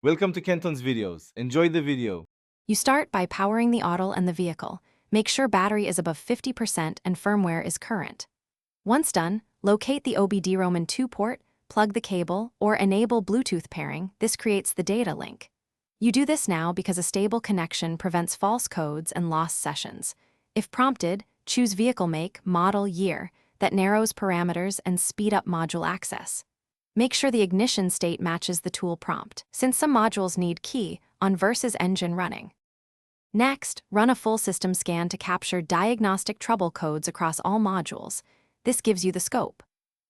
Welcome to Kenton's videos. Enjoy the video. You start by powering the Autel and the vehicle. Make sure battery is above 50% and firmware is current. Once done, locate the OBD-ROMan 2 port, plug the cable, or enable Bluetooth pairing. This creates the data link. You do this now because a stable connection prevents false codes and lost sessions. If prompted, choose vehicle make, model, year. That narrows parameters and speed up module access. Make sure the ignition state matches the tool prompt, since some modules need key on versus engine running. Next, run a full system scan to capture diagnostic trouble codes across all modules. This gives you the scope.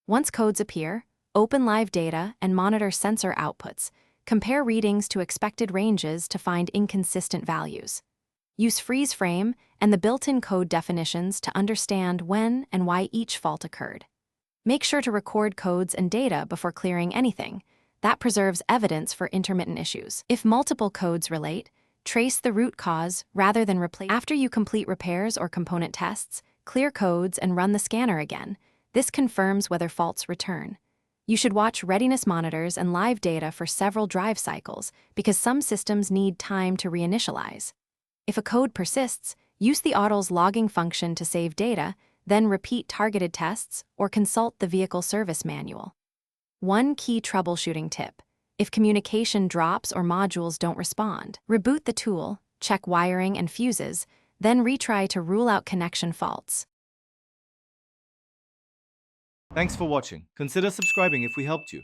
Once codes appear, open live data and monitor sensor outputs. Compare readings to expected ranges to find inconsistent values. Use freeze frame and the built-in code definitions to understand when and why each fault occurred. Make sure to record codes and data before clearing anything. That preserves evidence for intermittent issues. If multiple codes relate, trace the root cause rather than replace. After you complete repairs or component tests, clear codes and run the scanner again. This confirms whether faults return. You should watch readiness monitors and live data for several drive cycles because some systems need time to reinitialize. If a code persists, use the Autel's logging function to save data, then repeat targeted tests or consult the vehicle service manual. One key troubleshooting tip: if communication drops or modules don't respond, reboot the tool, check wiring and fuses, then retry to rule out connection faults. Thanks for watching. Consider subscribing if we helped you.